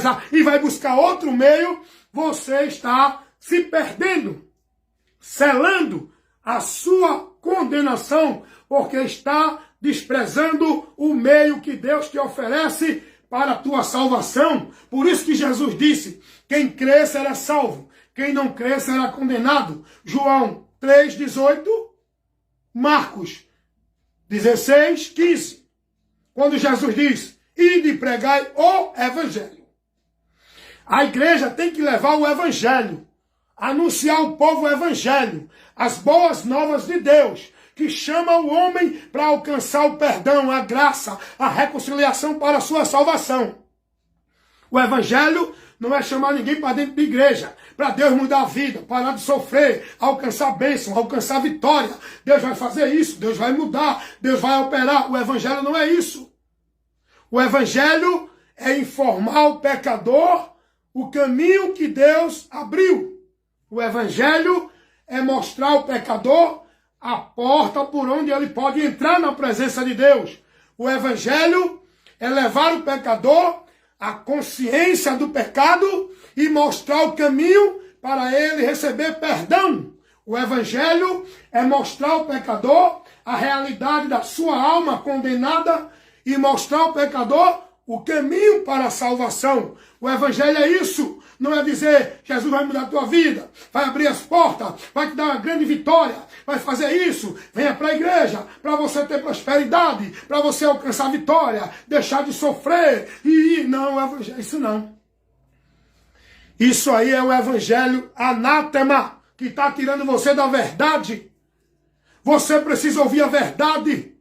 despreza e vai buscar outro meio, você está se perdendo, selando a sua condenação, porque está desprezando o meio que Deus te oferece para a tua salvação. Por isso que Jesus disse, quem crê será salvo, quem não crê será condenado. João 3,18, Marcos 16,15. Quando Jesus diz, ide e pregai o evangelho. A igreja tem que levar o evangelho, anunciar ao povo o evangelho, as boas novas de Deus, que chama o homem para alcançar o perdão, a graça, a reconciliação para a sua salvação. O evangelho não é chamar ninguém para dentro da igreja, para Deus mudar a vida, parar de sofrer, alcançar bênção, alcançar vitória. Deus vai fazer isso, Deus vai mudar, Deus vai operar. O evangelho não é isso. O evangelho é informar o pecador o caminho que Deus abriu. O evangelho é mostrar ao pecador a porta por onde ele pode entrar na presença de Deus. O evangelho é levar o pecador à consciência do pecado e mostrar o caminho para ele receber perdão. O evangelho é mostrar ao pecador a realidade da sua alma condenada e mostrar ao pecador o caminho para a salvação. O evangelho é isso. Não é dizer, Jesus vai mudar a tua vida, vai abrir as portas, vai te dar uma grande vitória, vai fazer isso, venha para a igreja, para você ter prosperidade, para você alcançar vitória, deixar de sofrer. E não, evangelho, isso não. Isso aí é o evangelho anátema, que está tirando você da verdade. Você precisa ouvir a verdade.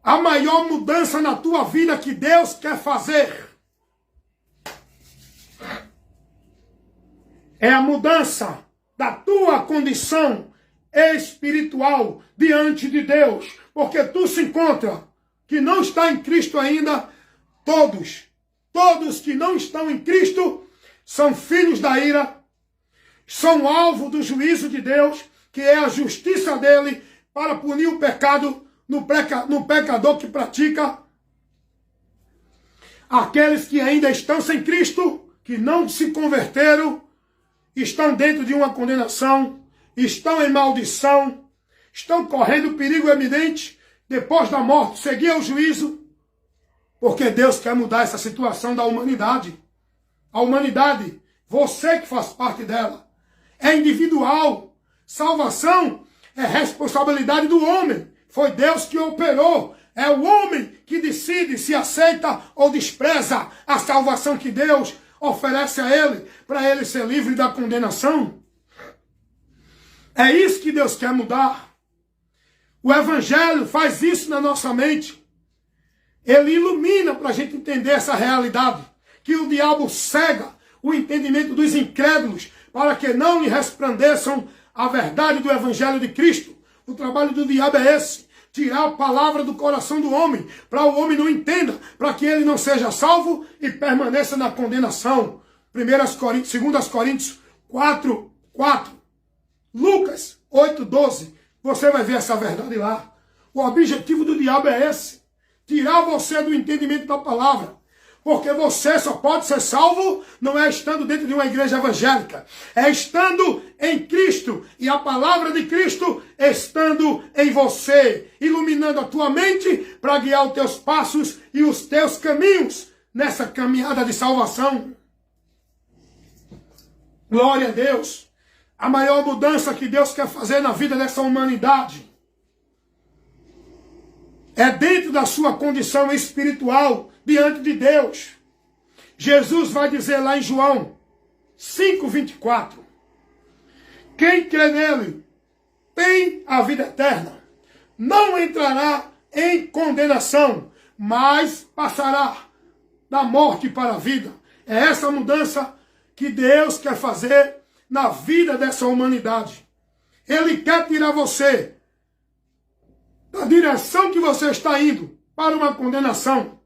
A maior mudança na tua vida que Deus quer fazer é a mudança da tua condição espiritual diante de Deus. Porque tu se encontra que não está em Cristo ainda. Todos que não estão em Cristo são filhos da ira, são alvo do juízo de Deus, que é a justiça dele para punir o pecado no pecador que pratica. Aqueles que ainda estão sem Cristo, que não se converteram, estão dentro de uma condenação, estão em maldição, estão correndo perigo eminente, depois da morte, seguir ao juízo, porque Deus quer mudar essa situação da humanidade. A humanidade, você que faz parte dela, é individual. Salvação é responsabilidade do homem. Foi Deus que operou. É o homem que decide se aceita ou despreza a salvação que Deus oferece a ele, para ele ser livre da condenação. É isso que Deus quer mudar. O evangelho faz isso na nossa mente. Ele ilumina para a gente entender essa realidade. Que o diabo cega o entendimento dos incrédulos para que não lhe resplandeçam a verdade do evangelho de Cristo. O trabalho do diabo é esse. Tirar a palavra do coração do homem, para o homem não entenda, para que ele não seja salvo e permaneça na condenação. 2 Coríntios 4, 4. Lucas 8, 12. Você vai ver essa verdade lá. O objetivo do diabo é esse. Tirar você do entendimento da palavra. Porque você só pode ser salvo não é estando dentro de uma igreja evangélica. É estando em Cristo. E a palavra de Cristo estando em você. Iluminando a tua mente para guiar os teus passos e os teus caminhos nessa caminhada de salvação. Glória a Deus. A maior mudança que Deus quer fazer na vida dessa humanidade é dentro da sua condição espiritual diante de Deus. Jesus vai dizer lá em João 5:24. Quem crê nele tem a vida eterna. Não entrará em condenação, mas passará da morte para a vida. É essa mudança que Deus quer fazer na vida dessa humanidade. Ele quer tirar você da direção que você está indo para uma condenação.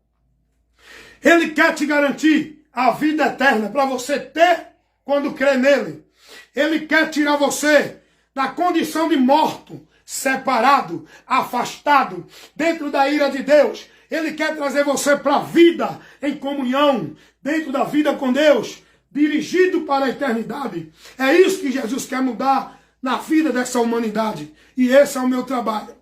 Ele quer te garantir a vida eterna para você ter quando crê nele. Ele quer tirar você da condição de morto, separado, afastado, dentro da ira de Deus. Ele quer trazer você para a vida em comunhão, dentro da vida com Deus, dirigido para a eternidade. É isso que Jesus quer mudar na vida dessa humanidade. E esse é o meu trabalho.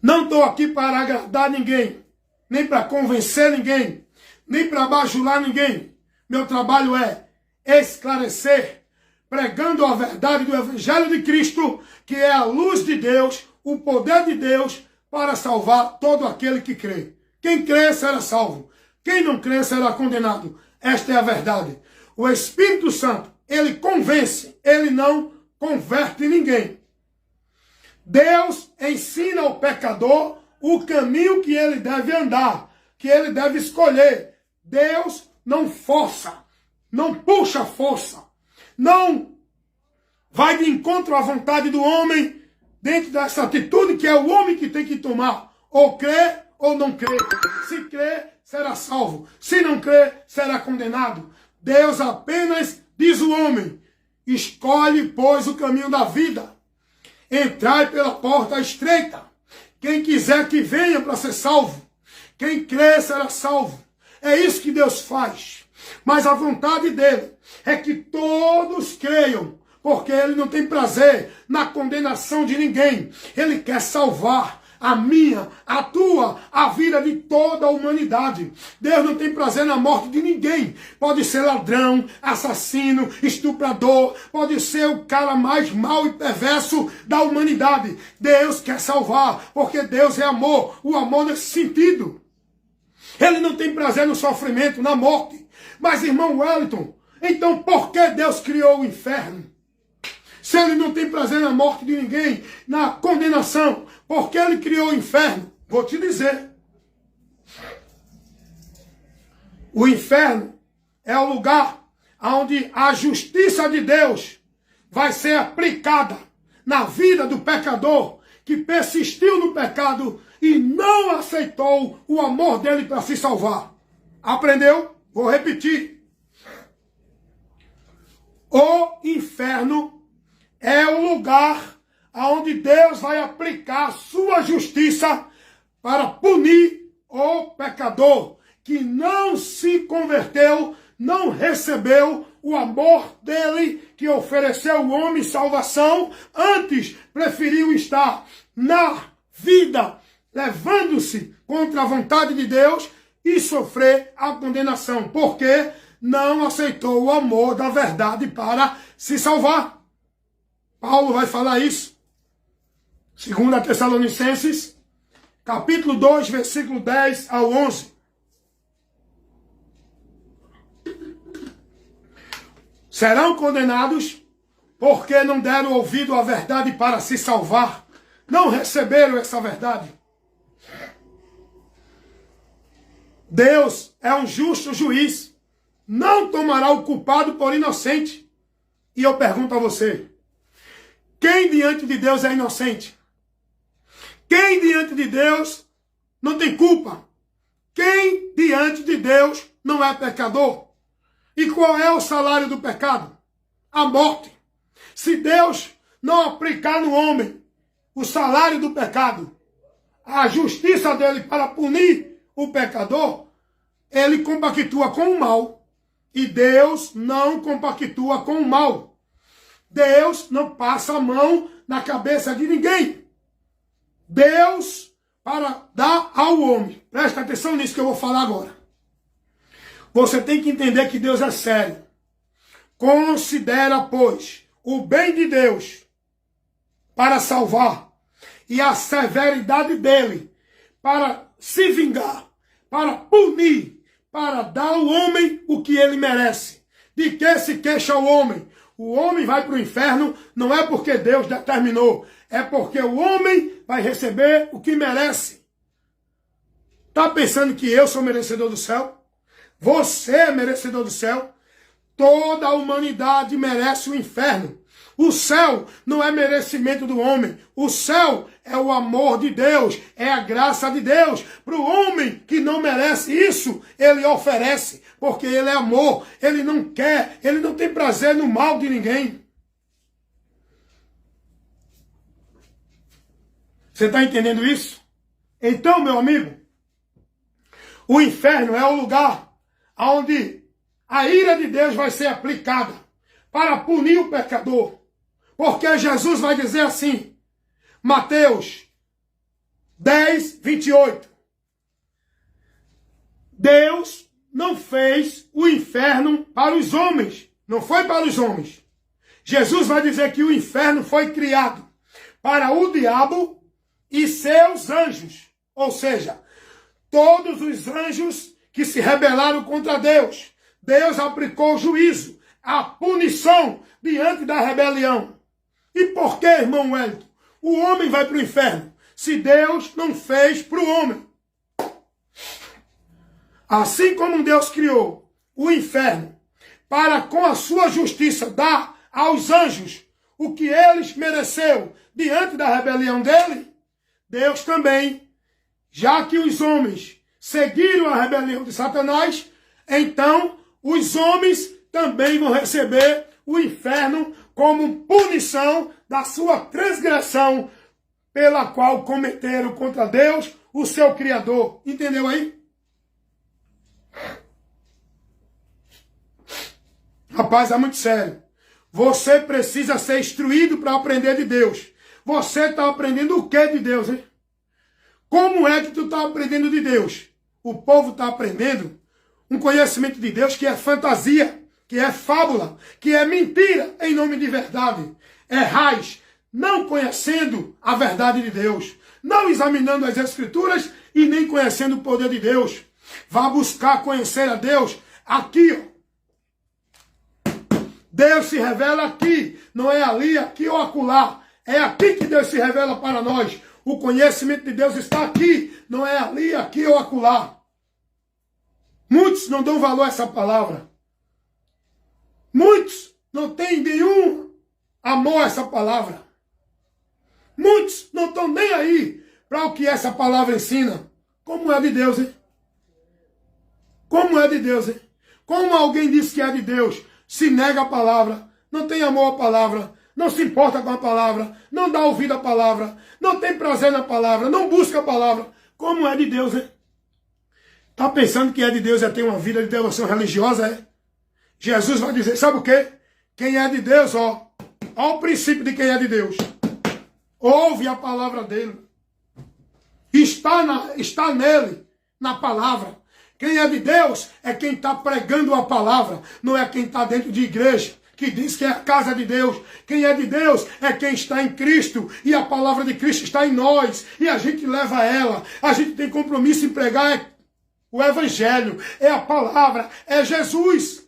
Não estou aqui para agradar ninguém, nem para convencer ninguém, nem para bajular ninguém. Meu trabalho é esclarecer, pregando a verdade do Evangelho de Cristo, que é a luz de Deus, o poder de Deus, para salvar todo aquele que crê. Quem crê será salvo. Quem não crê será condenado. Esta é a verdade. O Espírito Santo, ele convence, ele não converte ninguém. Deus ensina ao pecador o caminho que ele deve andar, que ele deve escolher. Deus não força, não puxa força, não vai de encontro à vontade do homem dentro dessa atitude que é o homem que tem que tomar. Ou crê ou não crê. Se crê, será salvo. Se não crê, será condenado. Deus apenas diz o homem: escolhe, pois, o caminho da vida. Entrai pela porta estreita. Quem quiser que venha para ser salvo. Quem crê será salvo. É isso que Deus faz. Mas a vontade dele é que todos creiam, porque ele não tem prazer na condenação de ninguém. Ele quer salvar a minha, a tua, a vida de toda a humanidade. Deus não tem prazer na morte de ninguém. Pode ser ladrão, assassino, estuprador, pode ser o cara mais mau e perverso da humanidade. Deus quer salvar, porque Deus é amor. O amor nesse sentido. Ele não tem prazer no sofrimento, na morte. Mas, irmão Wellington, então por que Deus criou o inferno? Se ele não tem prazer na morte de ninguém, na condenação, por que ele criou o inferno? Vou te dizer. O inferno é o lugar onde a justiça de Deus vai ser aplicada na vida do pecador que persistiu no pecado e não aceitou o amor dele para se salvar. Aprendeu? Vou repetir. O inferno é o lugar onde Deus vai aplicar a sua justiça para punir o pecador que não se converteu, não recebeu o amor dele, que ofereceu ao homem salvação, antes preferiu estar na vida, levando-se contra a vontade de Deus e sofrer a condenação, porque não aceitou o amor da verdade para se salvar. Paulo vai falar isso. 2 Tessalonicenses, capítulo 2, versículo 10 ao 11. Serão condenados porque não deram ouvido à verdade para se salvar. Não receberam essa verdade. Deus é um justo juiz. Não tomará o culpado por inocente. E eu pergunto a você: quem diante de Deus é inocente? Quem diante de Deus não tem culpa? Quem diante de Deus não é pecador? E qual é o salário do pecado? A morte. Se Deus não aplicar no homem o salário do pecado, a justiça dele para punir o pecador, ele compactua com o mal. E Deus não compactua com o mal. Deus não passa a mão na cabeça de ninguém. Deus, para dar ao homem, presta atenção nisso que eu vou falar agora. Você tem que entender que Deus é sério. Considera, pois, o bem de Deus para salvar e a severidade dele para se vingar, para punir, para dar ao homem o que ele merece. De que se queixa o homem? O homem vai para o inferno não é porque Deus determinou, é porque o homem vai receber o que merece. Está pensando que eu sou merecedor do céu? Você é merecedor do céu? Toda a humanidade merece o inferno. O céu não é merecimento do homem. O céu é o amor de Deus, é a graça de Deus. Para o homem que não merece isso, ele oferece, porque ele é amor. Ele não quer, ele não tem prazer no mal de ninguém. Você está entendendo isso? Então, meu amigo, o inferno é o lugar onde a ira de Deus vai ser aplicada para punir o pecador. Porque Jesus vai dizer assim, Mateus 10, 28. Deus não fez o inferno para os homens. Não foi para os homens. Jesus vai dizer que o inferno foi criado para o diabo e seus anjos. Ou seja, todos os anjos que se rebelaram contra Deus. Deus aplicou o juízo, a punição diante da rebelião. E por que, irmão Wellington, o homem vai para o inferno? Se Deus não fez para o homem. Assim como Deus criou o inferno para, com a sua justiça, dar aos anjos o que eles mereceram diante da rebelião dele, Deus também, já que os homens seguiram a rebelião de Satanás, então os homens também vão receber o inferno como punição da sua transgressão pela qual cometeram contra Deus, o seu Criador. Entendeu aí? Rapaz, é muito sério. Você precisa ser instruído para aprender de Deus. Você está aprendendo o que de Deus, hein? Como é que tu está aprendendo de Deus? O povo está aprendendo um conhecimento de Deus que é fantasia, que é fábula, que é mentira em nome de verdade. Errais, não conhecendo a verdade de Deus, não examinando as Escrituras e nem conhecendo o poder de Deus. Vá buscar conhecer a Deus aqui, ó. Deus se revela aqui, não é ali, aqui ou acolá. É aqui que Deus se revela para nós. O conhecimento de Deus está aqui, não é ali, aqui ou acolá. Muitos não dão valor a essa palavra. Muitos não têm nenhum amor a essa palavra. Muitos não estão nem aí para o que essa palavra ensina. Como é de Deus, hein? Como é de Deus, hein? Como alguém diz que é de Deus, se nega a palavra, não tem amor à palavra, não se importa com a palavra, não dá ouvido à palavra, não tem prazer na palavra, não busca a palavra. Como é de Deus, hein? Tá pensando que é de Deus é ter uma vida de devoção religiosa, é? Jesus vai dizer, sabe o quê? Quem é de Deus, ó o princípio de quem é de Deus. Ouve a palavra dele. Está nele, na palavra. Quem é de Deus é quem está pregando a palavra, não é quem está dentro de igreja, que diz que é a casa de Deus. Quem é de Deus é quem está em Cristo, e a palavra de Cristo está em nós, e a gente leva ela. A gente tem compromisso em pregar o Evangelho, é a palavra, é Jesus.